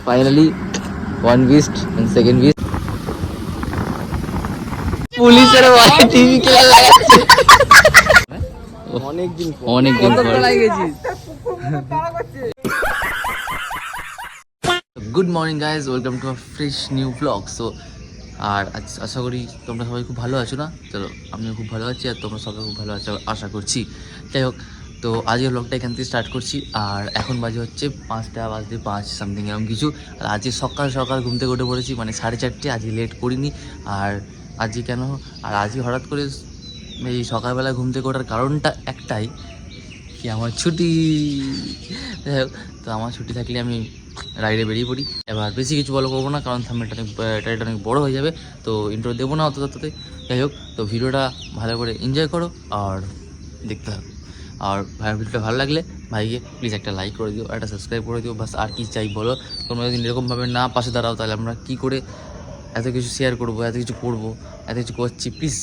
Finally one beast and second beast পুলিশের ভাই TV খেলা লাগাচ্ছে অনেকদিন পর গেছিস। Good morning guys, welcome to a fresh new blog. So আর আশা করি তোমরা সবাই খুব ভালো আছো না? চলো আমিও খুব ভালো আছি আর তোমরা সবাই খুব ভালো আছো আশা করছি। যাই হোক, তো আজকের ব্লগটা এখান থেকে স্টার্ট করছি। আর এখন বাজে হচ্ছে 5:05 সামথিং এরকম কিছু। আর আজকে সকাল সকাল ঘুম থেকে উঠে পড়েছি, মানে 4:30। আজকে লেট করিনি। আর আজকে কেন, আর আজকে হঠাৎ করে এই সকালবেলা ঘুম থেকে ওঠার কারণটা একটাই, কি আমার ছুটি। যাই হোক, তো আমার ছুটি থাকলে আমি রাইডে বেরিয়ে পড়ি। এবার বেশি কিছু করবো না, কারণ থাম্বনেলটা অনেক বড়ো হয়ে যাবে, তো ইন্ট্রো দেবো না অতটাতে। যাই হোক, তো ভিডিওটা ভালো করে এনজয় করো আর দেখতে থাকো। আর ভাইয়ের ভিডিওটা ভালো লাগলে ভাইকে প্লিজ একটা লাইক করে দিও, একটা সাবস্ক্রাইব করে দিও। বাস আর কি চাই বলো? তোমরা যদি এরকমভাবে না পাশে দাঁড়াও তাহলে আমরা কী করে এত কিছু শেয়ার করবো, এত কিছু করবো, এত কিছু করছি? প্লিজ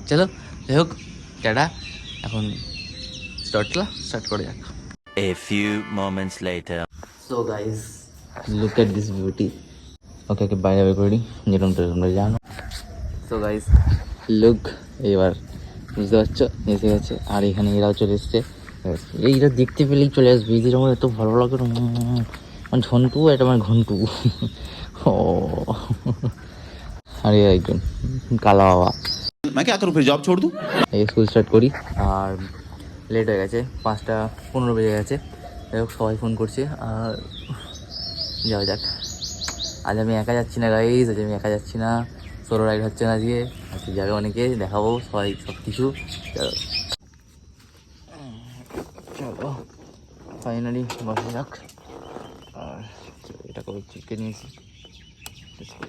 চলো, যাই হোক, টাটা। এখন স্টার্ট করে যাক। A few moments later. So guys, look at this beauty. Okay, বাইরে বের করে নিই, যেরকম তোমরা জানো। So guys, look, এবার বুঝতে পারছো এসে গেছে। আর এখানে এরাও চলে এসছে। এইটা দেখতে পেলেই চলে আসবে, এদের আমার এত ভালো লাগে। মানে ঝন্টু, এটা আমার ঘন্টু। ও আরে একজন কালা বাবা। मैं क्या करूं फिर, जॉब छोड़ दूं? এই স্কুল স্টার্ট করি। আর লেট হয়ে গেছে, 5:15 বেজে গেছে। যাই হোক, সবাই ফোন করছে আর যাওয়া যাক। আজ আমি একা যাচ্ছি না গাইজ, আজ আমি একা যাচ্ছি না, সোলো রাইড হচ্ছে না। আজকে যাবে অনেকে, দেখাবো সবাই সব কিছু। চলো ফাইনালি বসে যাক। আর এটা করে চিকেন নিয়েছি,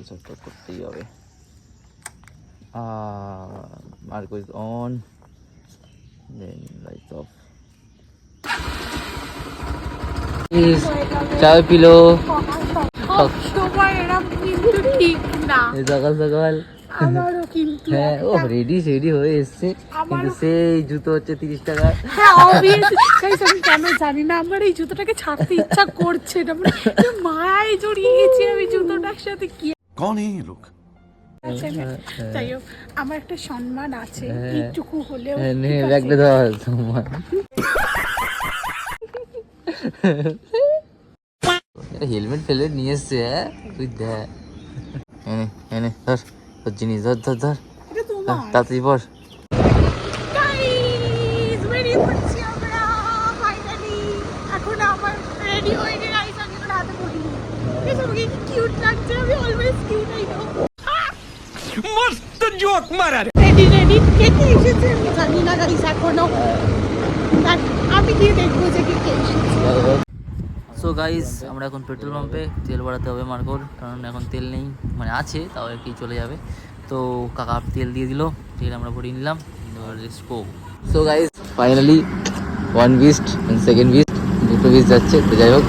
শর্টকাট করতেই হবে। Marco is on, then lights off. Please, চায় পিলো। সকাল সকাল হ্যাঁ, ও রেডি হয়ে এসছে, কিন্তু সেই জুতো হচ্ছে 30 টাকা। আমি কেন জানি না, আমার এই জুতোটাকে ছাড়তে ইচ্ছা করছে না, মায়ায় জড়িয়ে গেছি আমি জুতোটার সাথে। কি कौन है ये लोग? যাই হোক, আমার একটা সম্মান আছে এইটুকু হলেও। হেলমেট ফেলে নিয়ে এসছে। হ্যাঁ তুই দেখ, এনে ধর তোর জিনিস, ধর তাড়াতাড়ি পর। এখন আমার রেডি হয়ে গেছে, আমি রাতে পড়ি। কি কিউট লাগছে, আমি অলওয়েজ কিউট আই নো। মস্ত জোক মারা রে। রেডি কে এসেছে আমি জানি না গাইস এখনো, আমি গিয়ে দেখবো যে কে এসেছে। সো গাইস, আমরা এখন পেট্রোল পাম্পে তেল ভরাতে হবে মার্কোর, কারণ এখন তেল নেই, মানে আছে তাও আর কি চলে যাবে। তো কাকা তেল দিয়ে দিল, তেল আমরা ভরিয়ে নিলাম। So guys finally one beast and second beast, দুটো বিস্ট যাচ্ছে। তো যাই হোক,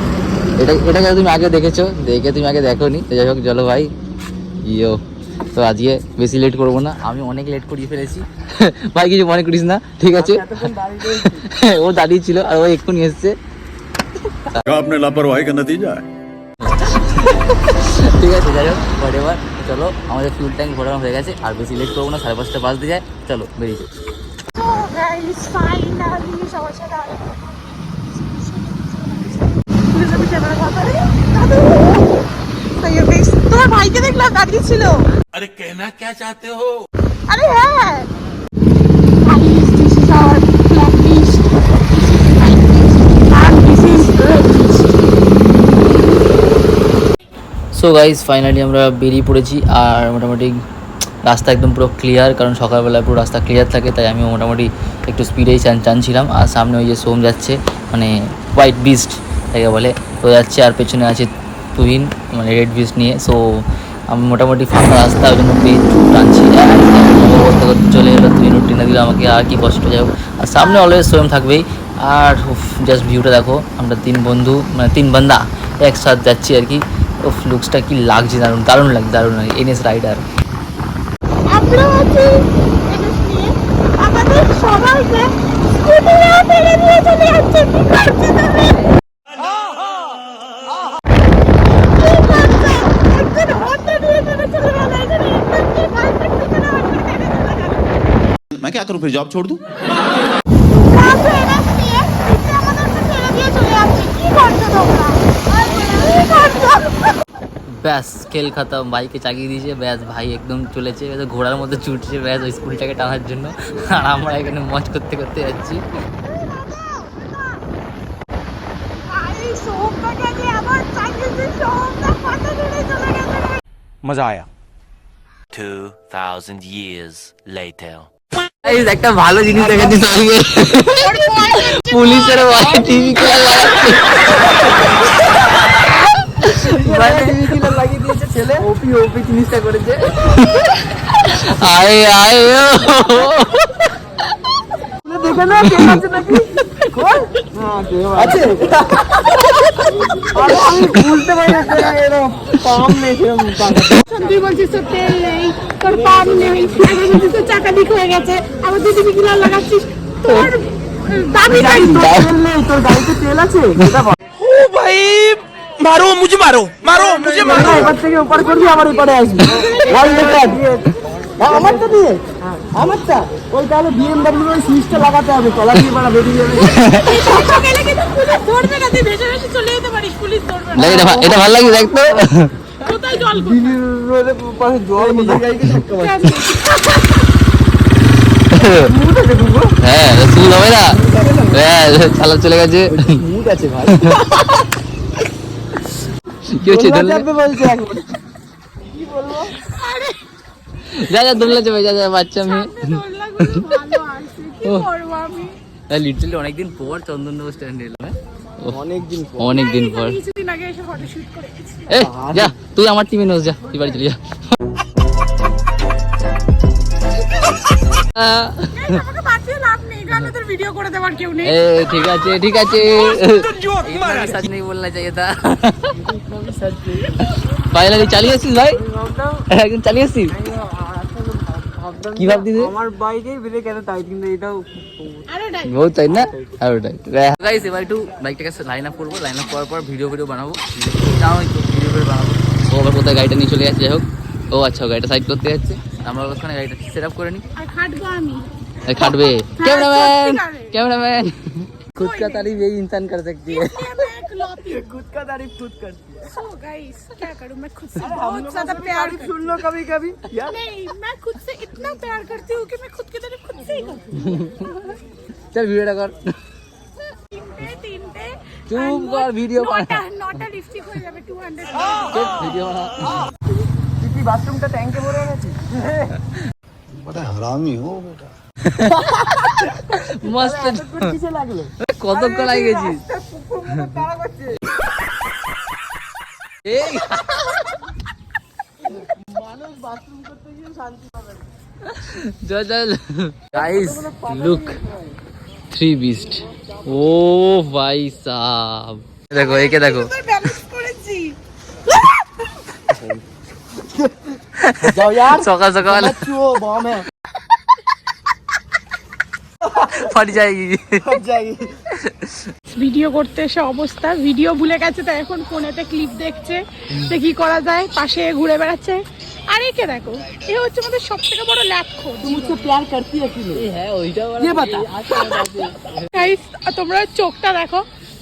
এটাকে তুমি আগে দেখেছো, তুমি আগে দেখো নি। তো যাই হোক, চলো ভাই ইয়ো। তো আজকে বেশি লেট করবো না, আমি অনেক লেট করিয়ে ফেলেছি। ভাই কিছু মনে করিস না, ঠিক আছে? ও দাঁড়িয়ে ছিল আর ও এক্ষুনি এসছে। आपने लापरवाही का नतीजा है। ঠিক আছে, যাই হোক, হোয়াটএভার। চলো, আমাদের ফিউল ট্যাঙ্ক ভরানো হয়ে গেছে, আর বেশি লেট করবো না, 5:30 বাজতে যায়। চলো বেরিয়ে যাই। তোমার ভাইকে দেখলাম দাঁড়িয়ে ছিল। अरे कहना क्या चाहते हो? আরে হ্যাঁ, সো গাইজ ফাইনালি আমরা বেরিয়ে পড়েছি। আর মোটামুটি রাস্তা একদম পুরো ক্লিয়ার, কারণ সকালবেলায় পুরো রাস্তা ক্লিয়ার থাকে, তাই আমি মোটামুটি একটু স্পিডেই টানছিলাম। আর সামনে ওই যে সোম যাচ্ছে, মানে হোয়াইট বিস্ট তাকে বলে, তো যাচ্ছে। আর পেছনে আছে তুহিন, মানে রেড বিস্ট নিয়ে। সো আমি মোটামুটি ফাঁকা রাস্তা, ওই জন্য টানছি। করতে করতে চলে এলো, তুহিন টেনে দিল আমাকে, আর কি কষ্ট। যাই হোক, আর সামনে অলওয়েজ সোম থাকবেই। আর জাস্ট ভিউটা দেখো, আমরা 3 বন্ধু, মানে 3 বান্দা একসাথে যাচ্ছি আর কি। লুকসটা কি লাগছে, দারুণ লাগে। এনএস রাইডার আমরা আছি এনএস নিয়ে, আমাদের সবাইকে স্কুটিতে ফেলে দিয়ে চলে যাচ্ছে। কি করছে তুমি? क्या करूं फिर जॉब छोड़ दूं রাতে এনএস নিয়ে এসে আমাদেরকে ছেড়ে দিয়ে চলে যাচ্ছে। কি করছো তোমরা? কি করছো? ব্যাস খেল খতম, ভাইকে চাগিয়ে দিয়েছে, ব্যাস ভাই একদম চলেছে, ঘোড়ার মধ্যে ছুটছে ব্যাস ওই স্কুলটাকে টানার জন্য। আর আমরা এখানে মজ করতে করতে যাচ্ছি। ভাই সোমটা গেছে আবার চাকরিতে সোমটা কত দূরে চলে গেছে। मजा आया 2000 years later. এই একটা ভালো জিনিস দেখাচ্ছি তোমাকে, পুলিশের ভয়ে টিভি কিলার লাগাচ্ছে। টিভি কিলার লাগিয়ে দিয়েছে ছেলে, ওপি ওপি জিনিসটা করেছে। আয় আয় দেখে না কে আছে নাকি কই আছে। আরে আমি বুঝতে পারি না এরকম পাম নেই সেরকম টাকা। তুই বলছিস তো তেল নেই, তোর পাম নেই, আগে বলছিস তো চাকা লিক হয়ে গেছে, আবার তুই টিভি কিলার লাগাচ্ছিস। তোর দাবি নাই, তেল নেই, তোর গাড়িতে তেল আছে এটা বল। मारो मुझे मारो मारो मुझे मारो এবার থেকে উপর করবি, আমার এপারে আসবি। ওয়াল লেখা দিয়ে আমারটা দিয়ে আমারটা ওই তাহলে বিএমডব্লিউ এর সুইচটা লাগাতে হবে, তলা দিয়ে বড় বেরিয়ে যাবে। এটা গেলে কিন্তু পুলিশ ধরবে না, তুই ভেসে ভেসে চলে যেতে পারিস, পুলিশ ধরবে না। এটা ভালো লাগে দেখ তো। কোথায় জল দিল্লির রোডের পাশে জল নিজে গাড়িকে ধাক্কা মারছে। হ্যাঁ স্কুল হবে না, হ্যাঁ চালা চলে গেছে। মুড আছে ভাই, কি হচ্ছে চাপবে বলছে এখন কি বলবো। যা যা দোলনা যাবে, যা যা বাচ্চা মেয়ে। ভালো আছে, কি করবো আমি? লিটারালি অনেকদিন পর চন্দননগর স্ট্যান্ডে এলো। অনেকদিন পর কিছুদিন আগে এসে ফটো শুট করে গেছি। এ যা তুই আমার টিমে নোস, যা তুই বাড়ি চলে যা। আমাকে বাঁচিয়ে লাভ নেই, কারণ তোর ভিডিও করে দেওয়ার কেউ নেই। এ ঠিক আছে ঠিক আছে, सच नहीं बोलना चाहिए था। ফাইনালি চালিয়ে আসছিস ভাই, একদম চালিয়ে আসছিস। কি ভাবছিস আমার বাইকেই ব্রেক এত টাইট, কিন্তু এটাও আরে নাই বহুত চাই না আর ওটাই। গাইস এবার একটু বাইকটাকে লাইন আপ করবো, লাইন আপ করার পর ভিডিও বানাবো, জানোই তো ভিডিও বানাবো। ও আবার কোথায় গাড়িটা নিয়ে চলে যাচ্ছে, যাই হোক। ও আচ্ছা গাড়িটা সাইড করতে যাচ্ছে, আমরা ওখানে গাড়িটা সেট আপ করে নিই। আর খাটবো আমি। खाटबे कैमरामैन सच्ची कैमरामैन खुद का तारीफ यही इंसान कर सकती है। इसलिए मैं इकलौती हूँ। खुद का तारीफ खुद करती है। So guys, क्या करूँ मैं खुद से बहुत ज्यादा प्यार करती सुन लो कभी कभी हूँ। नहीं, मैं खुद से इतना प्यार करती हूँ कि मैं खुद की तारीफ खुद से ही करती हूँ। चल वीडियो कर, तीनटे चुप कर वीडियो बना, नौटा लिपस्टिक हो जाए 200 चल वीडियो बना। তুই বাথরুমটা ট্যাঙ্কে ভরে এনেছিস? मस्त কিসে লাগলো? কতক্ষণ লাগে গেছিস। তারা করছে এই মানুষ বাথরুম করতে গিয়ে শান্তি পাবে না। चल गाइस लुक 3 बीस्ट। ओ भाई साहब देखो एके देखो ব্যালেন্স করেছি। যাও यार सकाल सकाल चुओ बम है फट जाएगी। ভিডিও করতে এসে অবস্থা, ভিডিও ভুলে গেছে, তাই এখন ফোনেতে ক্লিপ দেখছে যে কি করা যায়, পাশে ঘুরে বেড়াচ্ছে। আর একে দেখো, এ হচ্ছে আমাদের সব থেকে বড় ল্যাটখো। मुझसे प्यार करती है कि नहीं? है ওইটা ये बता গাইস তোমরা চোখটা দেখো,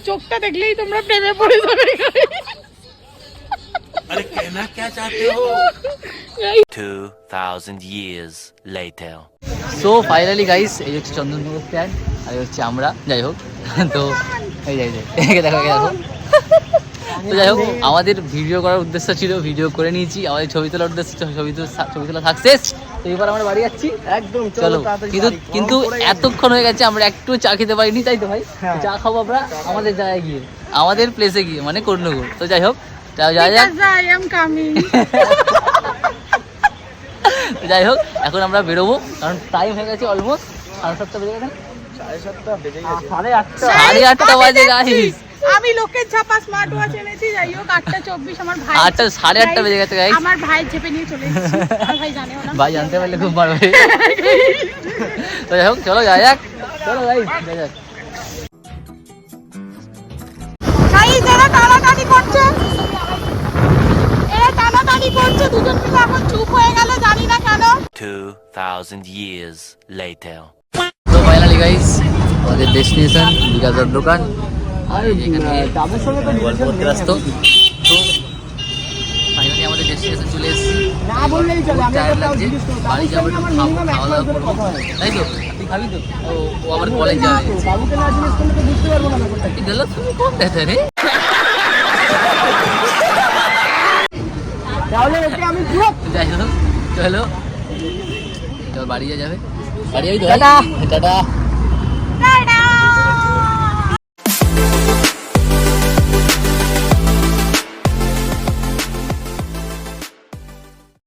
চোখটা দেখলেই তোমরা প্রেমে পড়ে যাবে। अरे कहना क्या चाहते हो 2000 years later. So finally guys এই হচ্ছে চন্দননগর স্ট্যান্ড, আর এই হচ্ছে আমরা, যাই হোক। তো এই যাই যাই একে দেখো একে দেখো। তো যাই হোক আমাদের ভিডিও করার উদ্দেশ্য ছিল, ভিডিও করে নিয়েছি, আমাদের ছবি তোলার উদ্দেশ্য ছিল, ছবি তোলা সাকসেস। তো এবার আমরা বাড়ি যাচ্ছি একদম চলো। কিন্তু এতক্ষণ হয়ে গেছে আমরা একটু চা খেতে পারিনি, তাই তো ভাই? চা খাবো আমরা আমাদের জায়গায় গিয়ে, আমাদের প্লেসে গিয়ে, মানে কর্ণগর। তো যাই হোক যা যাক, I am coming. যাই হোক এখন আমরা বেরোবো, কারণ টাইম হয়ে গেছে অলমোস্ট 7:30 বেজে গেছে। 8:30 বাজে গাইস, আমি লোকের ছাপা স্মার্ট ওয়াচ এনেছি, যাই হোক 8:24 আমার ভাই 8:30 বেজে গেছে গাইস। আমার ভাই চেপে নিয়ে চলে এসেছে, আর ভাই জানেও না। ভাই জানতে পারলে খুব মারবে। তো যাই হোক চলো যাই যাক, চলো গাইস যাই যাক। গাইস এরা টানাটানি করছে, এরা টানাটানি করছে, দুজন মিলে এখন চুপ হয়ে গেল, জানি না কেন। 2000 2,000 years later. তো ফাইনালি গাইস আমাদের ডেস্টিনেশন বিকাশের দোকান আর এখানে দামের সঙ্গে তো গল্প করতে ব্যস্ত। তো ফাইনালি আমাদের ডেস্টিনেশন চলে এসেছি। না বললেই চলে, আমি টায়ার একটা লাগছে, জিনিস করবো। বাড়ি যাবো, আমার খাবো, minimum এক খাওয়া মাস দাওয়া ধরে করবো, কথা হয়। তাই তো? তুই খাবি তো? ও আবার কলেজ যাবে। বাবুকে না জিজ্ঞেস করলে তো বুঝতে পারবো না ব্যাপারটা কি। গেল তুমি কোন দেখাতে রে? তাহলে ওকে আমি চুপ। যাই হোক চলো এবার বাড়ি যাবে, বাড়ি যাবি তো? টাটা। টাটা। টাটা